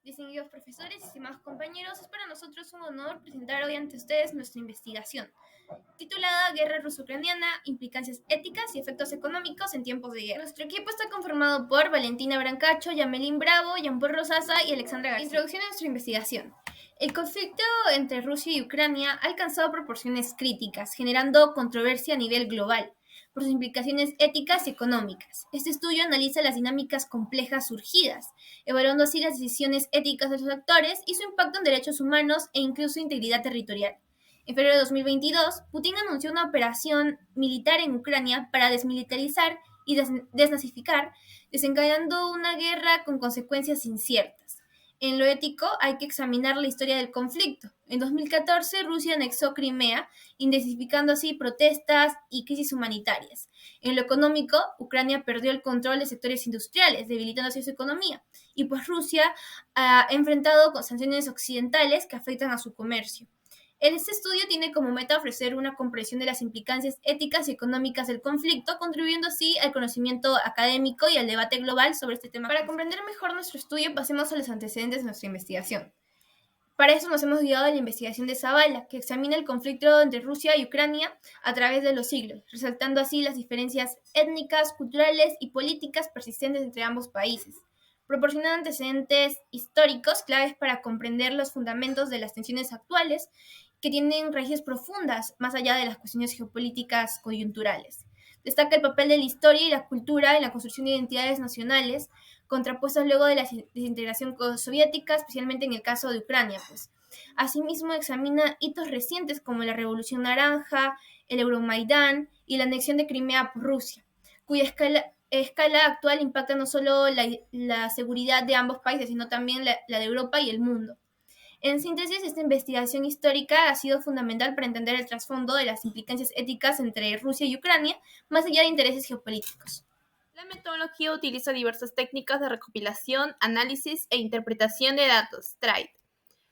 Distinguidos profesores y estimados compañeros, es para nosotros un honor presentar hoy ante ustedes nuestra investigación, titulada Guerra ruso-ucraniana, implicancias éticas y efectos económicos en tiempos de guerra. Nuestro equipo está conformado por Valentina Brancacho, Yamelín Bravo, Jean-Paul Rosasa y Alexandra García. Introducción a nuestra investigación. El conflicto entre Rusia y Ucrania ha alcanzado proporciones críticas, generando controversia a nivel global por sus implicaciones éticas y económicas. Este estudio analiza las dinámicas complejas surgidas, evaluando así las decisiones éticas de los actores y su impacto en derechos humanos e incluso integridad territorial. En febrero de 2022, Putin anunció una operación militar en Ucrania para desmilitarizar y desnazificar, desencadenando una guerra con consecuencias inciertas. En lo ético, hay que examinar la historia del conflicto. En 2014, Rusia anexó Crimea, intensificando así protestas y crisis humanitarias. En lo económico, Ucrania perdió el control de sectores industriales, debilitando así su economía. Y pues Rusia ha enfrentado con sanciones occidentales que afectan a su comercio. Este estudio tiene como meta ofrecer una comprensión de las implicancias éticas y económicas del conflicto, contribuyendo así al conocimiento académico y al debate global sobre este tema. Para comprender mejor nuestro estudio, pasemos a los antecedentes de nuestra investigación. Para eso nos hemos guiado a la investigación de Zavala, que examina el conflicto entre Rusia y Ucrania a través de los siglos, resaltando así las diferencias étnicas, culturales y políticas persistentes entre ambos países, proporcionando antecedentes históricos claves para comprender los fundamentos de las tensiones actuales que tienen raíces profundas más allá de las cuestiones geopolíticas coyunturales. Destaca el papel de la historia y la cultura en la construcción de identidades nacionales, contrapuestas luego de la desintegración soviética, especialmente en el caso de Ucrania. Asimismo, examina hitos recientes como la Revolución Naranja, el Euromaidán y la anexión de Crimea por Rusia, cuya escala actual impacta no solo la seguridad de ambos países, sino también la de Europa y el mundo. En síntesis, esta investigación histórica ha sido fundamental para entender el trasfondo de las implicancias éticas entre Rusia y Ucrania, más allá de intereses geopolíticos. La metodología utiliza diversas técnicas de recopilación, análisis e interpretación de datos, TRAID,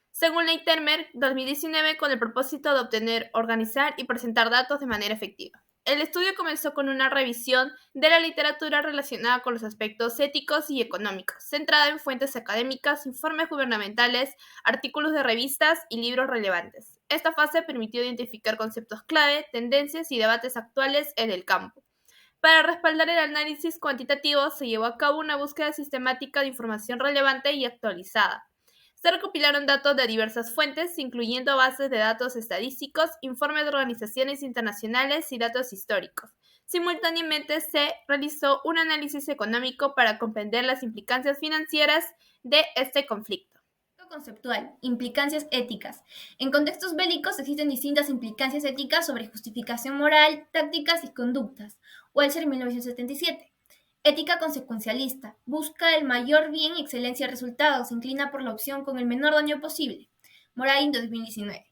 según la Intermer 2019, con el propósito de obtener, organizar y presentar datos de manera efectiva. El estudio comenzó con una revisión de la literatura relacionada con los aspectos éticos y económicos, centrada en fuentes académicas, informes gubernamentales, artículos de revistas y libros relevantes. Esta fase permitió identificar conceptos clave, tendencias y debates actuales en el campo. Para respaldar el análisis cuantitativo, se llevó a cabo una búsqueda sistemática de información relevante y actualizada. Se recopilaron datos de diversas fuentes, incluyendo bases de datos estadísticos, informes de organizaciones internacionales y datos históricos. Simultáneamente se realizó un análisis económico para comprender las implicancias financieras de este conflicto. Conceptual, implicancias éticas. En contextos bélicos existen distintas implicancias éticas sobre justificación moral, tácticas y conductas. Walser 1977. Ética consecuencialista. Busca el mayor bien y excelencia de resultados. Se inclina por la opción con el menor daño posible. Morain 2019.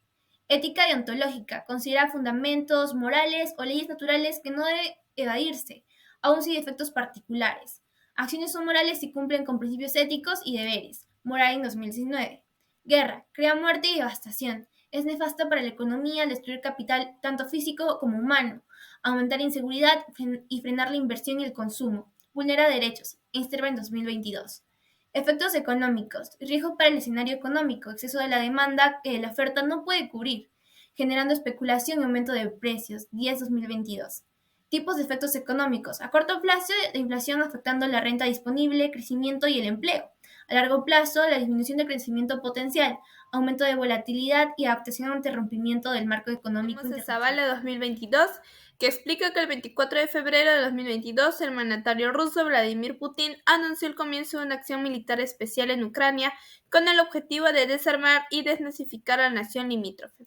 Ética deontológica. Considera fundamentos morales o leyes naturales que no debe evadirse, aun si de efectos particulares. Acciones son morales si cumplen con principios éticos y deberes. Morain 2019. Guerra. Crea muerte y devastación. Es nefasta para la economía al destruir capital tanto físico como humano, aumentar inseguridad y frenar la inversión y el consumo. Vulnera derechos. Insterva 2022. Efectos económicos. Riesgo para el escenario económico. Exceso de la demanda que la oferta no puede cubrir, generando especulación y aumento de precios. 10-2022. Tipos de efectos económicos. A corto plazo, la inflación afectando la renta disponible, crecimiento y el empleo. A largo plazo, la disminución del crecimiento potencial, aumento de volatilidad y adaptación ante el rompimiento del marco económico internacional. Zavala 2022, que explica que el 24 de febrero de 2022 el mandatario ruso Vladimir Putin anunció el comienzo de una acción militar especial en Ucrania con el objetivo de desarmar y desnazificar a la nación limítrofe.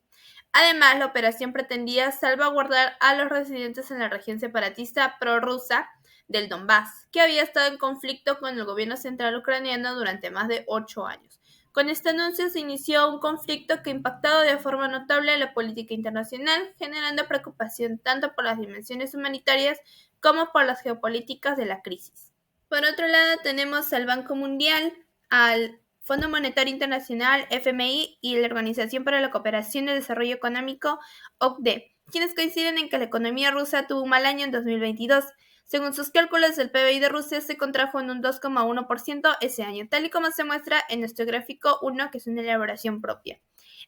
Además, la operación pretendía salvaguardar a los residentes en la región separatista prorrusa del Donbass, que había estado en conflicto con el gobierno central ucraniano durante más de 8 años. Con este anuncio se inició un conflicto que ha impactado de forma notable la política internacional, generando preocupación tanto por las dimensiones humanitarias como por las geopolíticas de la crisis. Por otro lado, tenemos al Banco Mundial, al Fondo Monetario Internacional, FMI, y la Organización para la Cooperación y Desarrollo Económico, OCDE, quienes coinciden en que la economía rusa tuvo un mal año en 2022. Según sus cálculos, el PBI de Rusia se contrajo en un 2,1% ese año, tal y como se muestra en nuestro gráfico 1, que es una elaboración propia.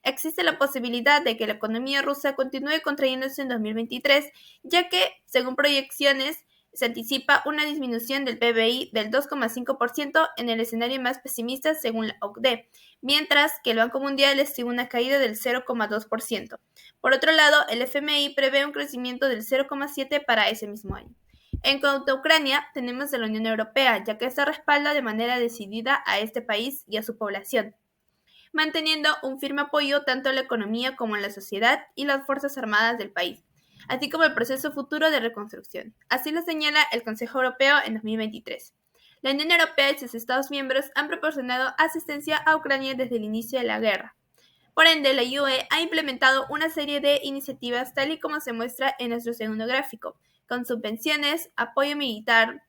Existe la posibilidad de que la economía rusa continúe contrayéndose en 2023, ya que, según proyecciones, se anticipa una disminución del PBI del 2,5% en el escenario más pesimista según la OCDE, mientras que el Banco Mundial estima una caída del 0,2%. Por otro lado, el FMI prevé un crecimiento del 0,7% para ese mismo año. En cuanto a Ucrania, tenemos a la Unión Europea, ya que esta respalda de manera decidida a este país y a su población, manteniendo un firme apoyo tanto a la economía como a la sociedad y las Fuerzas Armadas del país, así como el proceso futuro de reconstrucción. Así lo señala el Consejo Europeo en 2023. La Unión Europea y sus Estados miembros han proporcionado asistencia a Ucrania desde el inicio de la guerra. Por ende, la UE ha implementado una serie de iniciativas tal y como se muestra en nuestro segundo gráfico, con subvenciones, apoyo militar,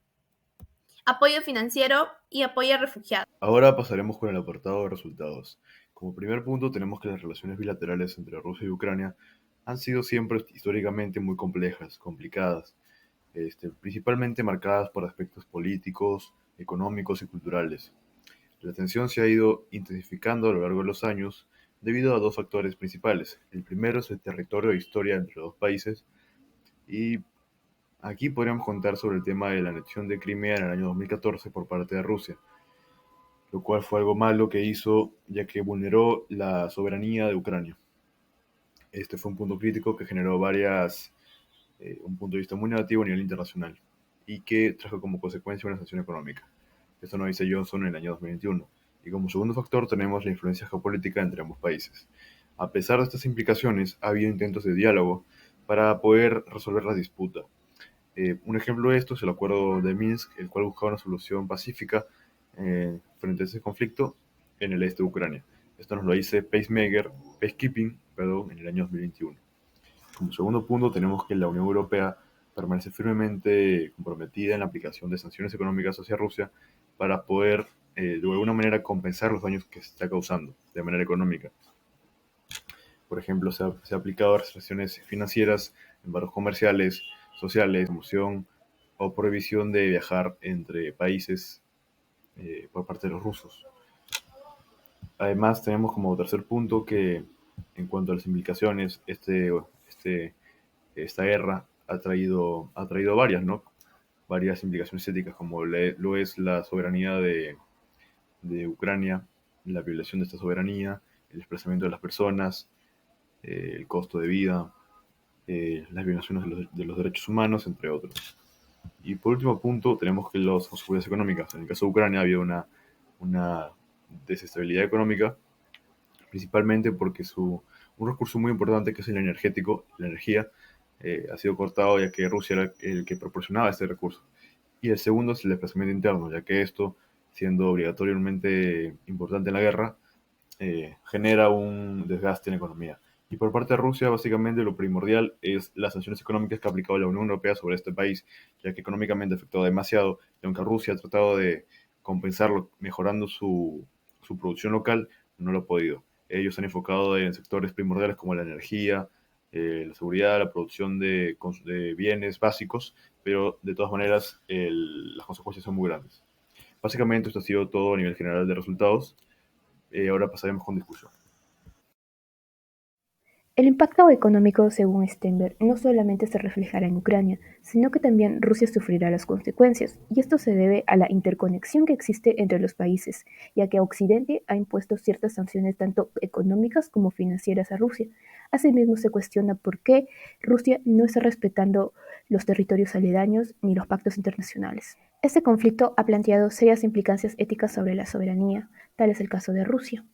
apoyo financiero y apoyo a refugiados. Ahora pasaremos con el apartado de resultados. Como primer punto tenemos que las relaciones bilaterales entre Rusia y Ucrania han sido siempre históricamente muy complejas, complicadas, principalmente marcadas por aspectos políticos, económicos y culturales. La tensión se ha ido intensificando a lo largo de los años debido a dos factores principales. El primero es el territorio e historia entre los dos países, y aquí podríamos contar sobre el tema de la anexión de Crimea en el año 2014 por parte de Rusia, lo cual fue algo malo que hizo, ya que vulneró la soberanía de Ucrania. Este fue un punto crítico que generó un punto de vista muy negativo a nivel internacional y que trajo como consecuencia una sanción económica. Esto nos dice Johnson en el año 2021. Y como segundo factor tenemos la influencia geopolítica entre ambos países. A pesar de estas implicaciones, ha habido intentos de diálogo para poder resolver la disputa. Un ejemplo de esto es el acuerdo de Minsk, el cual buscaba una solución pacífica frente a ese conflicto en el este de Ucrania. Esto nos lo dice Peacekeeping, en el año 2021. Como segundo punto tenemos que la Unión Europea permanece firmemente comprometida en la aplicación de sanciones económicas hacia Rusia para poder de alguna manera compensar los daños que se está causando de manera económica. Por ejemplo, se ha aplicado restricciones financieras, embargos comerciales, sociales, promoción o prohibición de viajar entre países por parte de los rusos. Además, tenemos como tercer punto que, en cuanto a las implicaciones, esta guerra ha traído varias, ¿no? Varias implicaciones éticas, como lo es la soberanía de Ucrania, la violación de esta soberanía, el desplazamiento de las personas, el costo de vida, las violaciones de los derechos humanos, entre otros. Y por último punto, tenemos que las consecuencias económicas. En el caso de Ucrania había una desestabilidad económica, principalmente porque un recurso muy importante, que es el energético, la energía, ha sido cortado, ya que Rusia era el que proporcionaba este recurso. Y el segundo es el desplazamiento interno, ya que esto, siendo obligatoriamente importante en la guerra, genera un desgaste en la economía. Y por parte de Rusia, básicamente lo primordial es las sanciones económicas que ha aplicado la Unión Europea sobre este país, ya que económicamente ha afectado demasiado, y aunque Rusia ha tratado de compensarlo mejorando su producción local, no lo ha podido. Ellos se han enfocado en sectores primordiales como la energía, la seguridad, la producción de bienes básicos, pero de todas maneras las consecuencias son muy grandes. Básicamente esto ha sido todo a nivel general de resultados. Ahora pasaremos con discusión. El impacto económico, según Steinberg, no solamente se reflejará en Ucrania, sino que también Rusia sufrirá las consecuencias, y esto se debe a la interconexión que existe entre los países, ya que Occidente ha impuesto ciertas sanciones tanto económicas como financieras a Rusia. Asimismo, se cuestiona por qué Rusia no está respetando los territorios aledaños ni los pactos internacionales. Este conflicto ha planteado serias implicancias éticas sobre la soberanía, tal es el caso de Rusia,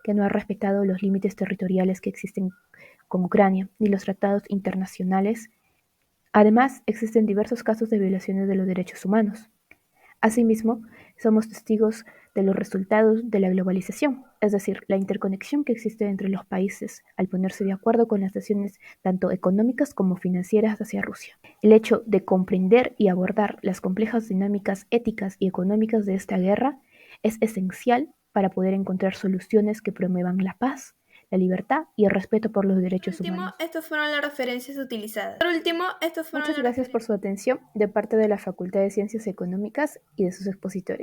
que no ha respetado los límites territoriales que existen con Ucrania, ni los tratados internacionales. Además, existen diversos casos de violaciones de los derechos humanos. Asimismo, somos testigos de los resultados de la globalización, es decir, la interconexión que existe entre los países al ponerse de acuerdo con las sanciones tanto económicas como financieras hacia Rusia. El hecho de comprender y abordar las complejas dinámicas éticas y económicas de esta guerra es esencial para poder encontrar soluciones que promuevan la paz, la libertad y el respeto por los derechos Por último, humanos. estas fueron las referencias utilizadas. Muchas gracias por su atención de parte de la Facultad de Ciencias Económicas y de sus expositores.